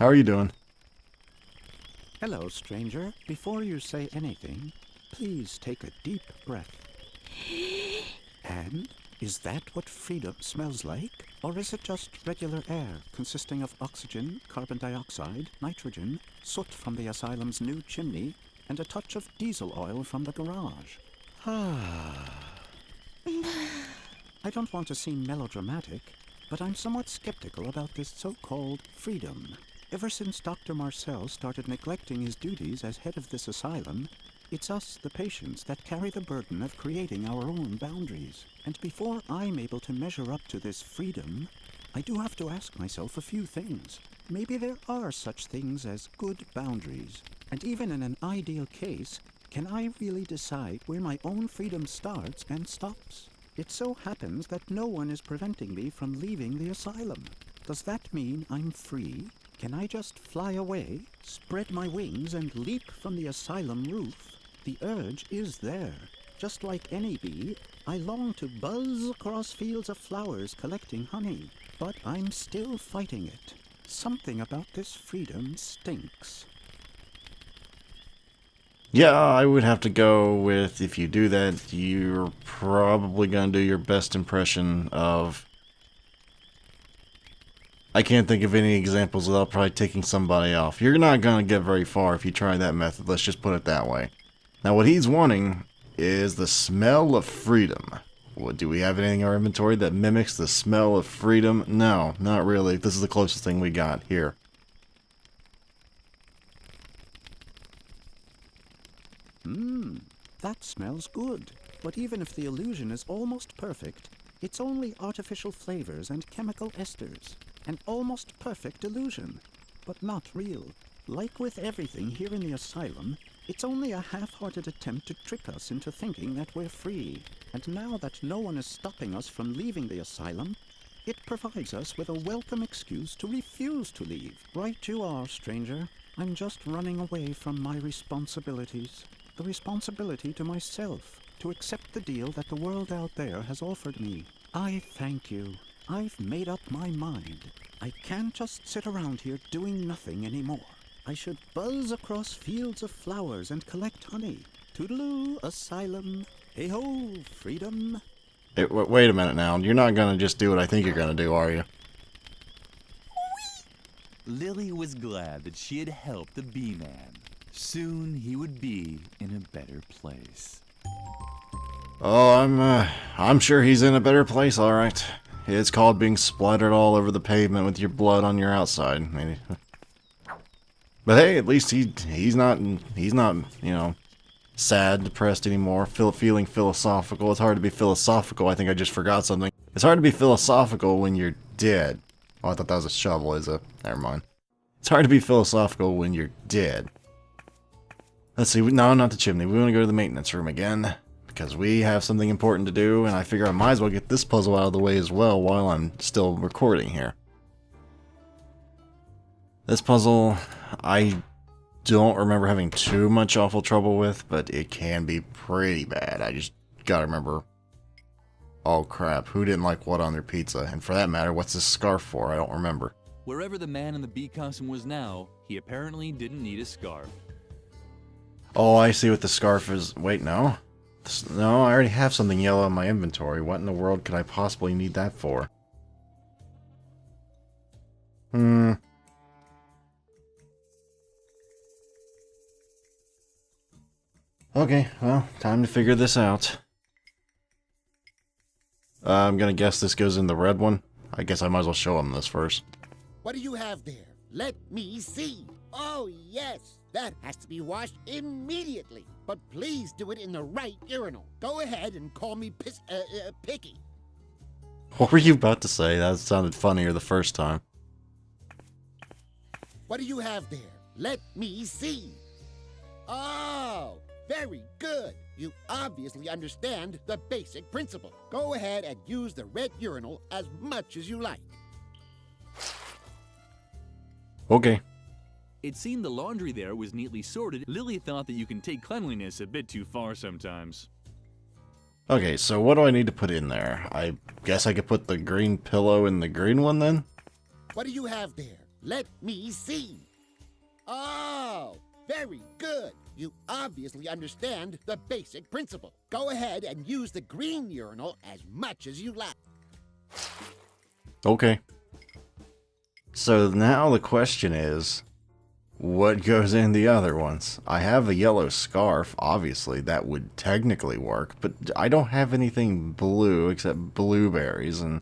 How are you doing? Hello, stranger. Before you say anything, please take a deep breath. And is that what freedom smells like? Or is it just regular air consisting of oxygen, carbon dioxide, nitrogen, soot from the asylum's new chimney, and a touch of diesel oil from the garage? I don't want to seem melodramatic, but I'm somewhat skeptical about this so-called freedom. Ever since Dr. Marcel started neglecting his duties as head of this asylum, it's us, the patients, that carry the burden of creating our own boundaries. And before I'm able to measure up to this freedom, I do have to ask myself a few things. Maybe there are such things as good boundaries. And even in an ideal case, can I really decide where my own freedom starts and stops? It so happens that no one is preventing me from leaving the asylum. Does that mean I'm free? Can I just fly away, spread my wings, and leap from the asylum roof? The urge is there. Just like any bee, I long to buzz across fields of flowers collecting honey, but I'm still fighting it. Something about this freedom stinks. Yeah, I would have to go with, if you do that, you're probably going to do your best impression of... I can't think of any examples without probably taking somebody off. You're not going to get very far if you try that method, let's just put it that way. Now what he's wanting is the smell of freedom. What, do we have anything in our inventory that mimics the smell of freedom? No, not really. This is the closest thing we got here. That smells good. But even if the illusion is almost perfect, it's only artificial flavors and chemical esters. An almost perfect illusion, but not real. Like with everything here in the asylum, it's only a half-hearted attempt to trick us into thinking that we're free. And now that no one is stopping us from leaving the asylum, it provides us with a welcome excuse to refuse to leave. Right you are, stranger. I'm just running away from my responsibilities. The responsibility to myself, to accept the deal that the world out there has offered me. I thank you. I've made up my mind. I can't just sit around here doing nothing anymore. I should buzz across fields of flowers and collect honey. Toodaloo, asylum. Hey-ho, freedom. Hey, wait a minute now. You're not going to just do what I think you're going to do, are you? Lily was glad that she had helped the bee-man. Soon he would be in a better place. Oh, I'm sure he's in a better place, alright. It's called being splattered all over the pavement with your blood on your outside. Maybe. But hey, at least he's not, you know, sad, depressed anymore, feeling philosophical. It's hard to be philosophical. I think I just forgot something. It's hard to be philosophical when you're dead. Oh, I thought that was a shovel, never mind. It's hard to be philosophical when you're dead. Let's see, no, not the chimney. We want to go to the maintenance room again, because we have something important to do, and I figure I might as well get this puzzle out of the way as well while I'm still recording here. This puzzle, I don't remember having too much awful trouble with, but it can be pretty bad. I just gotta remember... Oh crap, who didn't like what on their pizza? And for that matter, what's this scarf for? I don't remember. Wherever the man in the bee costume was now, he apparently didn't need a scarf. Oh, I see what the scarf is. Wait, no? No, I already have something yellow in my inventory. What in the world could I possibly need that for? Okay, well, time to figure this out. I'm gonna guess this goes in the red one. I guess I might as well show him this first. What do you have there? Let me see. Oh, yes. That has to be washed immediately. But please do it in the right urinal. Go ahead and call me picky. What were you about to say? That sounded funnier the first time. What do you have there? Let me see. Oh, very good. You obviously understand the basic principle. Go ahead and use the red urinal as much as you like. Okay. It seemed the laundry there was neatly sorted. Lily thought that you can take cleanliness a bit too far sometimes. Okay, so what do I need to put in there? I guess I could put the green pillow in the green one then? What do you have there? Let me see. Oh, very good. You obviously understand the basic principle. Go ahead and use the green urinal as much as you like. Okay. So now the question is, what goes in the other ones? I have a yellow scarf, obviously, that would technically work, but I don't have anything blue except blueberries, and...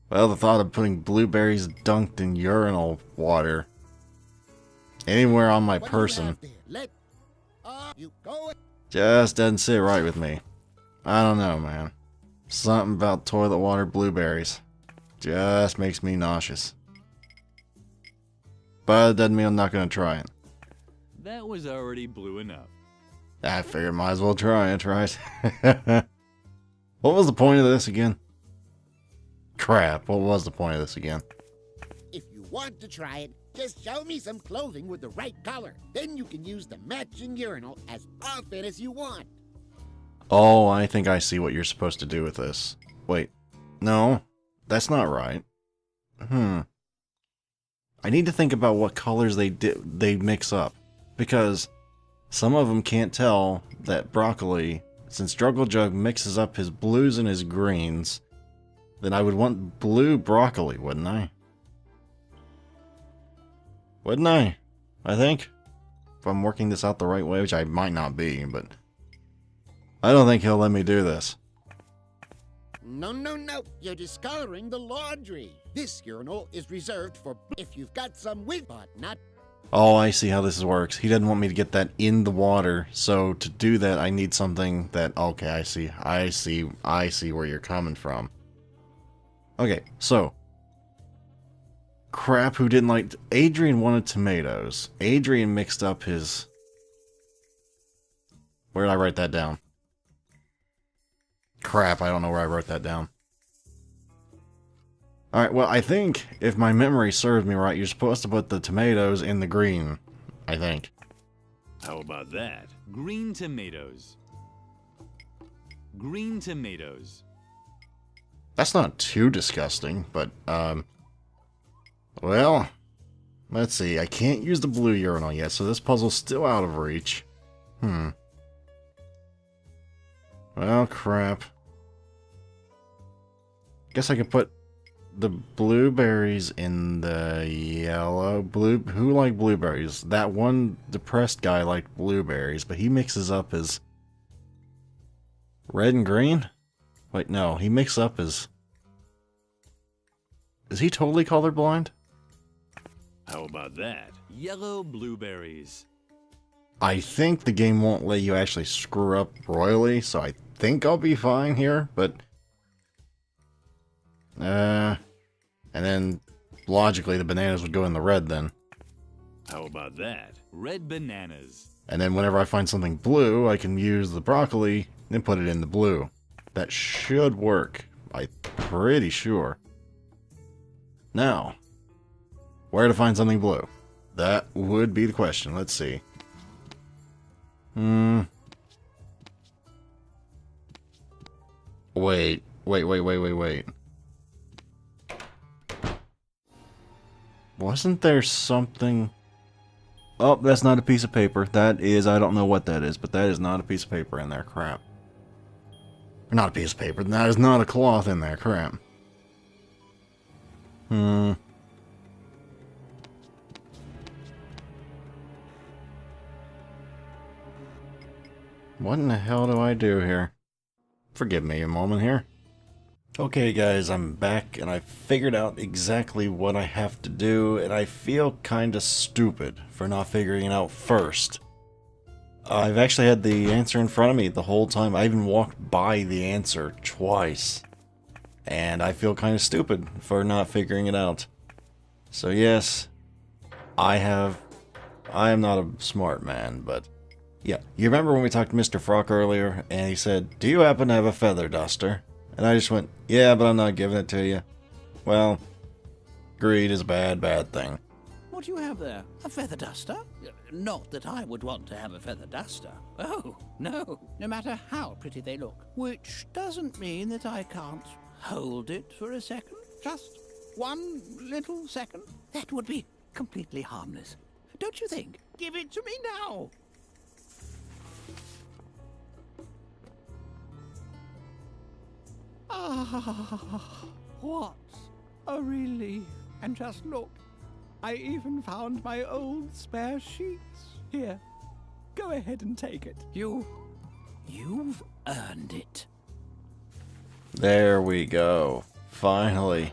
well, the thought of putting blueberries dunked in urinal water anywhere on my What do you person have there? Let you go. just doesn't sit right with me. I don't know, man. Something about toilet water blueberries just makes me nauseous. But it doesn't mean I'm not going to try it. That was already blue enough. I figured might as well try it, right? What was the point of this again? Crap, what was the point of this again? If you want to try it, just show me some clothing with the right color. Then you can use the matching urinal as often as you want. Oh, I think I see what you're supposed to do with this. Wait, no, that's not right. I need to think about what colors they mix up, because some of them can't tell that broccoli, since Struggle Jug mixes up his blues and his greens, then I would want blue broccoli, wouldn't I? Wouldn't I? I think. If I'm working this out the right way, which I might not be, but I don't think he'll let me do this. No, no, no. You're discoloring the laundry. This urinal is reserved for if you've got some with, but not. Oh, I see how this works. He doesn't want me to get that in the water, so to do that, I need something that... okay, I see where you're coming from. Okay, so... crap, who didn't like... Adrian wanted tomatoes. Adrian mixed up his... where did I write that down? Crap, I don't know where I wrote that down. Alright, well, I think, if my memory serves me right, you're supposed to put the tomatoes in the green. I think. How about that? Green tomatoes. Green tomatoes. That's not too disgusting, but, well, let's see. I can't use the blue urinal yet, so this puzzle's still out of reach. Well, crap. Guess I could put the blueberries in the yellow. Who liked blueberries? That one depressed guy liked blueberries, but he mixes up his red and green? Wait, no, he mixes up his... is he totally colorblind? How about that? Yellow blueberries. I think the game won't let you actually screw up royally, so I think I'll be fine here, but... and then, logically, the bananas would go in the red then. How about that? Red bananas. And then whenever I find something blue, I can use the broccoli and put it in the blue. That should work. I'm pretty sure. Now, where to find something blue? That would be the question. Let's see. Wait. Wasn't there something... oh, that's not a piece of paper. That is, I don't know what that is, but that is not a piece of paper in there. Crap. Or not a piece of paper. That is not a cloth in there. Crap. What in the hell do I do here? Forgive me a moment here. Okay guys, I'm back and I figured out exactly what I have to do, and I feel kinda stupid for not figuring it out first. I've actually had the answer in front of me the whole time. I even walked by the answer twice. And I feel kinda stupid for not figuring it out. So yes, I am not a smart man, but yeah. You remember when we talked to Mr. Frock earlier, and he said, "Do you happen to have a feather duster?" And I just went, "Yeah, but I'm not giving it to you." Well, greed is a bad, bad thing. What do you have there? A feather duster? Not that I would want to have a feather duster. Oh, no. No matter how pretty they look. Which doesn't mean that I can't hold it for a second. Just 1 little second? That would be completely harmless. Don't you think? Give it to me now. Ah, what a relief. And just look, I even found my old spare sheets. Here, go ahead and take it. You've earned it. There we go. Finally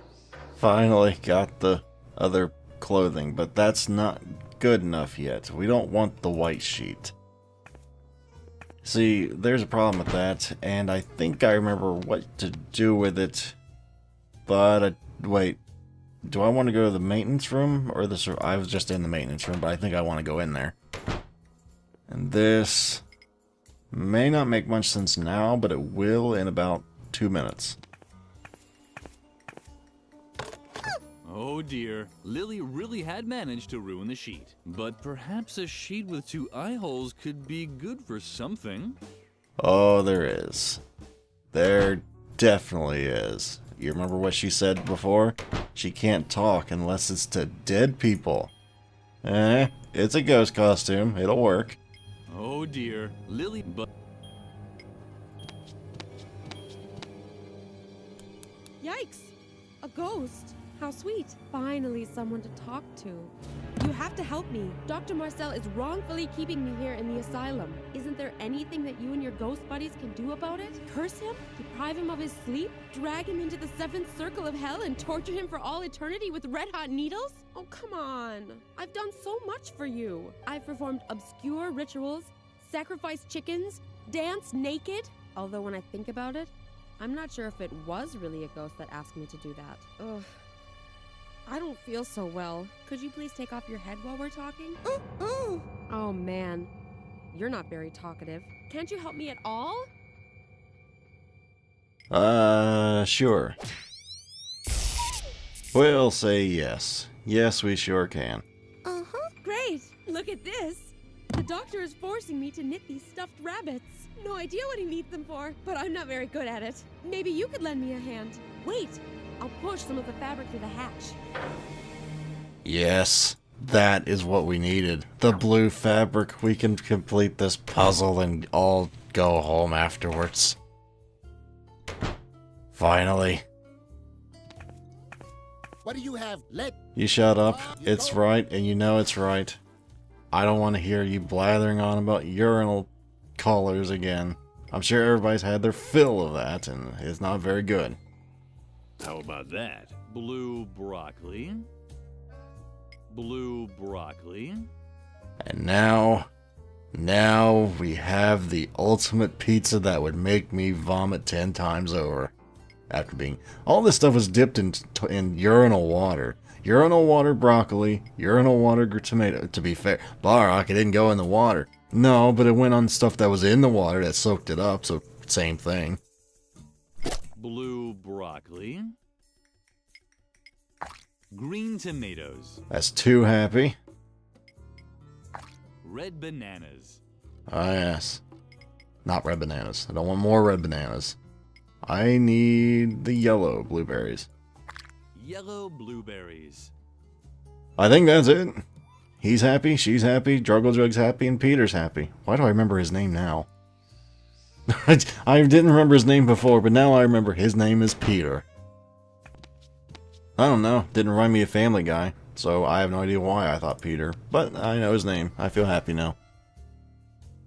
got the other clothing, but that's not good enough yet. We don't want the white sheet. See, there's a problem with that, and I think I remember what to do with it. But, wait. Do I want to go to the maintenance room, or the... I was just in the maintenance room, but I think I want to go in there. And this may not make much sense now, but it will in about 2 minutes. Oh dear, Lily really had managed to ruin the sheet. But perhaps a sheet with 2 eye holes could be good for something. Oh, there is. There definitely is. You remember what she said before? She can't talk unless it's to dead people. It's a ghost costume. It'll work. Oh dear, Lily, but... Yikes! A ghost! How sweet. Finally someone to talk to. You have to help me. Dr. Marcel is wrongfully keeping me here in the asylum. Isn't there anything that you and your ghost buddies can do about it? Curse him? Deprive him of his sleep? Drag him into the 7th circle of hell and torture him for all eternity with red-hot needles? Oh, come on. I've done so much for you. I've performed obscure rituals, sacrificed chickens, danced naked. Although when I think about it, I'm not sure if it was really a ghost that asked me to do that. Ugh. I don't feel so well. Could you please take off your head while we're talking? Oh man, you're not very talkative. Can't you help me at all? Sure. We'll say yes. Yes, we sure can. Great! Look at this! The doctor is forcing me to knit these stuffed rabbits. No idea what he needs them for, but I'm not very good at it. Maybe you could lend me a hand. Wait! I'll push some of the fabric through the hatch. Yes, that is what we needed. The blue fabric. We can complete this puzzle and all go home afterwards. Finally. What do you have? You shut up. It's right, and you know it's right. I don't want to hear you blathering on about urinal colors again. I'm sure everybody's had their fill of that, and it's not very good. How about that? Blue broccoli. Blue broccoli. And now we have the ultimate pizza that would make me vomit 10 times over. After being... all this stuff was dipped in urinal water. Urinal water broccoli, urinal water tomato. To be fair, Barrock, it didn't go in the water. No, but it went on stuff that was in the water that soaked it up, so same thing. Blue broccoli. Green tomatoes. That's too happy. Red bananas. Ah, yes. Not red bananas. I don't want more red bananas. I need the yellow blueberries. Yellow blueberries. I think that's it. He's happy, she's happy, Jug's happy, and Peter's happy. Why do I remember his name now? I didn't remember his name before, but now I remember his name is Peter. I don't know. Didn't remind me of Family Guy, so I have no idea why I thought Peter. But I know his name. I feel happy now.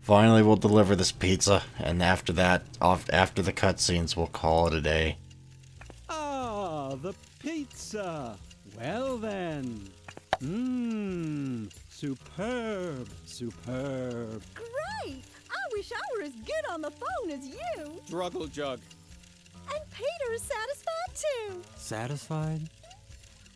Finally, we'll deliver this pizza, and after that, after the cutscenes, we'll call it a day. Ah, the pizza. Well then. Superb, superb. Great! I wish I were as good on the phone as you. Jug. And Peter is satisfied too. Satisfied?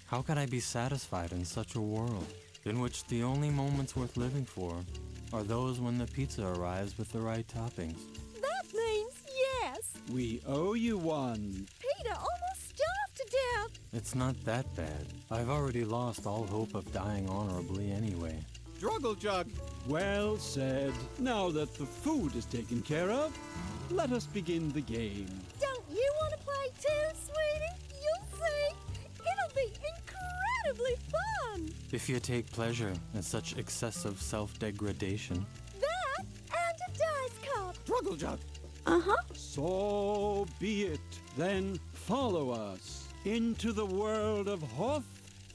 How could I be satisfied in such a world, in which the only moments worth living for are those when the pizza arrives with the right toppings? That means yes. We owe you one. Peter almost starved to death. It's not that bad. I've already lost all hope of dying honorably anyway. Jug. Well said. Now that the food is taken care of, let us begin the game. Don't you want to play too, sweetie? You'll see. It'll be incredibly fun. If you take pleasure in such excessive self-degradation. That and a dice cup. Struggle Jug. Uh-huh. So be it. Then follow us into the world of Hoth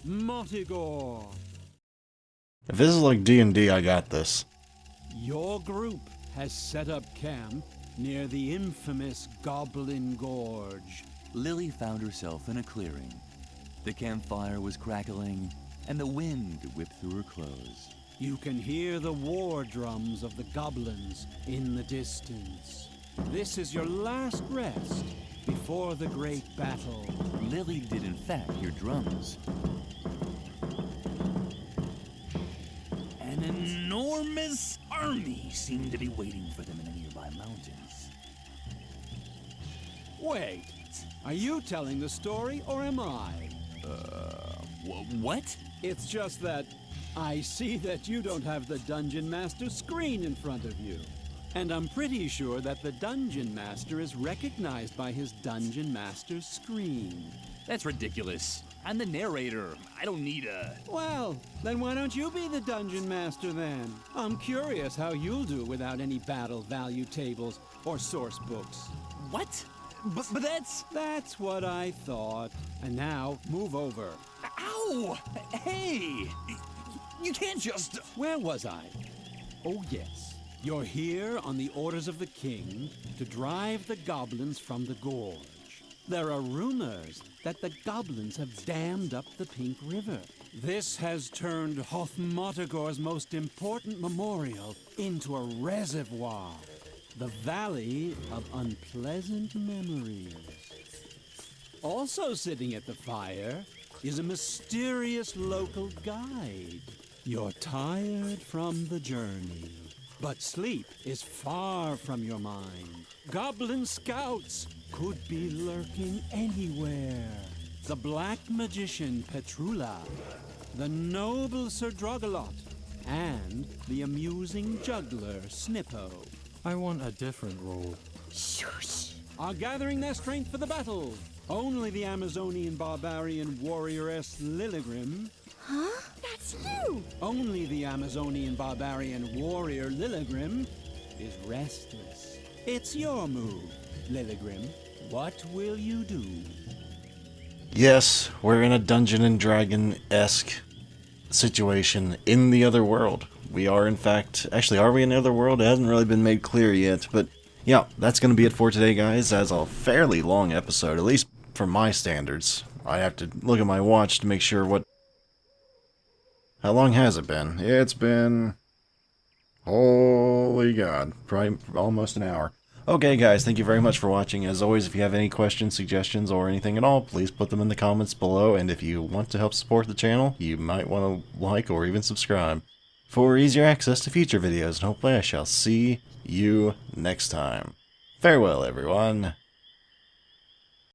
Motigor. If this is like D&D, I got this. Your group has set up camp near the infamous Goblin Gorge. Lily found herself in a clearing. The campfire was crackling, and the wind whipped through her clothes. You can hear the war drums of the goblins in the distance. This is your last rest before the great battle. Lily did in fact hear drums. An enormous army seemed to be waiting for them in the nearby mountains. Wait, are you telling the story or am I? What? It's just that I see that you don't have the Dungeon Master screen in front of you. And I'm pretty sure that the Dungeon Master is recognized by his Dungeon Master screen. That's ridiculous. I'm the narrator. I don't need a... Well, then why don't you be the Dungeon Master then? I'm curious how you'll do without any battle value tables or source books. What? But that's... That's what I thought. And now, move over. Ow! Hey! You can't just... Where was I? Oh, yes. You're here on the orders of the king to drive the goblins from the gorge. There are rumors that the goblins have dammed up the Pink River. This has turned Hoth Motigor's most important memorial into a reservoir. The Valley of Unpleasant Memories. Also sitting at the fire is a mysterious local guide. You're tired from the journey, but sleep is far from your mind. Goblin scouts could be lurking anywhere. The black magician Petrula, the noble Sir Drogalot, and the amusing juggler Snippo I want a different role. Shush. are gathering their strength for the battle. Only the Amazonian barbarian warrioress Lilligrim. Huh? That's you. Only the Amazonian barbarian warrior Lilligrim is restless. It's your move, Lilligrim. What will you do? Yes, we're in a Dungeon and Dragon-esque situation in the other world. We are, in fact... Actually, are we in the other world? It hasn't really been made clear yet, but... Yeah, that's going to be it for today, guys. That's a fairly long episode, at least for my standards. I have to look at my watch to make sure what... How long has it been? It's been... Holy God. Probably almost an hour. Okay, guys, thank you very much for watching. As always, if you have any questions, suggestions, or anything at all, please put them in the comments below. And if you want to help support the channel, you might want to like or even subscribe for easier access to future videos. And hopefully I shall see you next time. Farewell, everyone.